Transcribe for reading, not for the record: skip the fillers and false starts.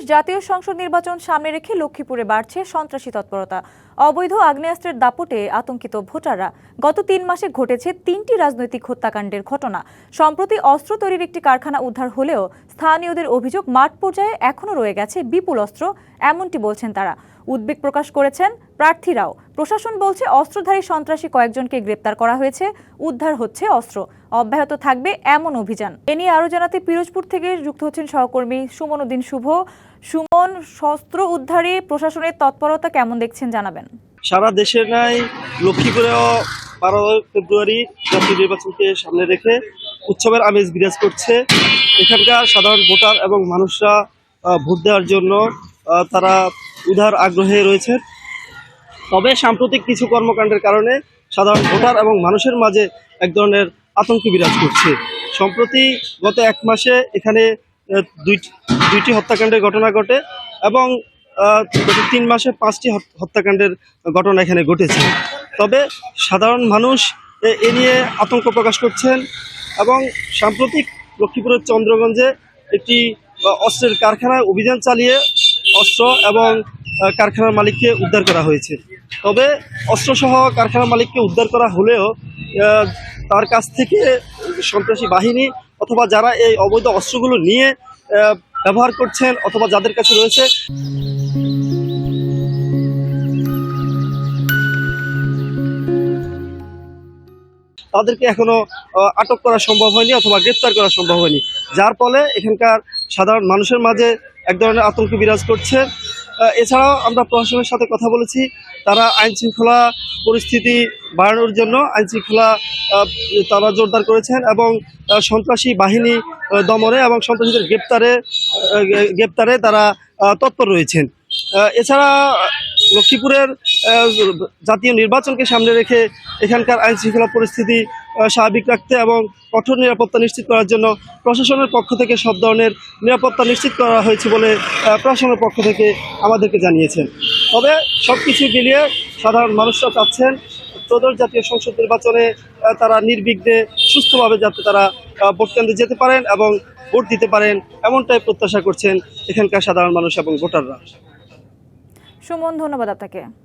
ত্রয়োদশ জাতীয় সংসদ নির্বাচন সামনে রেখে লক্ষ্মীপুরে বাড়ছে সন্ত্রাসী তৎপরতা। অবৈধ আগ্নেয়াস্ত্রের দাপটে আতঙ্কিত ভোটাররা। গত ৩ মাসে ঘটেছে ৩টি রাজনৈতিক হত্যাকাণ্ডের ঘটনা। সম্প্রতি অস্ত্র তৈরির একটি কারখানা উদ্ধার হলেও স্থানীয়দের অভিযোগ মাঠ পর্যায়ে এখনও রয়ে গেছে বিপুল অস্ত্র, এমনটি বলছেন তারা। উদ্বেগ প্রকাশ করেছেন প্রার্থীরাও। প্রশাসন বলছে অস্ত্রধারী সন্ত্রাসী কয়েকজনকে গ্রেপ্তার করা হয়েছে, উদ্ধার হচ্ছে অস্ত্র, অব্যাহত থাকবে এমন অভিযান। এ নিয়ে আরও জানাতে পিরোজপুর থেকে যুক্ত হচ্ছেন সহকর্মী সুমন উদ্দিন শুভ। সুমন, শস্ত্র উদ্ধারে প্রশাসনের তৎপরতা কেমন দেখছেন জানাবেন। সারা দেশের নাই লক্ষ্মীপুরেও 12 ফেব্রুয়ারি জাতীয় নির্বাচনকে সামনে রেখে উৎসবের আমেজ বিরাজ করছে। এখানকার সাধারণ ভোটার এবং মানুষরা ভোট দেওয়ার জন্য তারা উদার আগ্রহে রয়েছে। তবে সাম্প্রতিক কিছু কর্মকাণ্ডের কারণে সাধারণ ভোটার এবং মানুষের মাঝে এক ধরনের আতঙ্ক বিরাজ করছে। সম্প্রতি গত 1 মাসে এখানে দুইটি হত্যাকাণ্ডের ঘটনা ঘটে এবং গত 3 মাসে 5টি হত্যাকাণ্ডের ঘটনা এখানে ঘটেছে। তবে সাধারণ মানুষ এ নিয়ে আতঙ্ক প্রকাশ করছেন এবং সাম্প্রতিক লক্ষ্মীপুরের চন্দ্রগঞ্জে একটি অস্ত্রের কারখানায় অভিযান চালিয়ে অস্ত্র এবং কারখানার মালিককে উদ্ধার করা হয়েছে। তবে অস্ত্রসহ কারখানার মালিককে উদ্ধার করা হলেও তার কাছ থেকে সন্ত্রাসী বাহিনী অথবা যারা এই অবৈধ অস্ত্রগুলো নিয়ে ব্যবহার করছেন অথবা যাদের কাছে রয়েছে তাদেরকে এখনো আটক করা সম্ভব হয়নি অথবা গ্রেপ্তার করা সম্ভব হয়নি, যার ফলে এখানকার সাধারণ মানুষের মাঝে এক ধরনের আতঙ্ক বিরাজ করছে। এছাড়াও আমরা প্রশাসনের সাথে কথা বলেছি, তারা আইন শৃঙ্খলা পরিস্থিতি বাড়ানোর জন্য আইন শৃঙ্খলা তারা জোরদার করেছেন এবং সন্ত্রাসী বাহিনী দমনে এবং সন্ত্রাসীদের গ্রেপ্তারে তারা তৎপর রয়েছেন। এছাড়া লক্ষ্মীপুরের জাতীয় নির্বাচনকে সামনে রেখে এখানকার আইন শৃঙ্খলা পরিস্থিতি স্বাভাবিক রাখতে এবং কঠোর নিরাপত্তা নিশ্চিত করার জন্য প্রশাসনের পক্ষ থেকে সব ধরনের নিরাপত্তা নিশ্চিত করা হয়েছে বলে প্রশাসনের পক্ষ থেকে আমাদেরকে জানিয়েছেন। তবে সব কিছু মিলিয়ে সাধারণ মানুষরা চাচ্ছেন ত্রয়োদশ জাতীয় সংসদ নির্বাচনে তারা নির্বিঘ্নে সুস্থভাবে যাতে তারা ভোট কেন্দ্রে যেতে পারেন এবং ভোট দিতে পারেন, এমনটাই প্রত্যাশা করছেন এখানকার সাধারণ মানুষ এবং ভোটাররা। সুমন, ধন্যবাদ আপনাকে।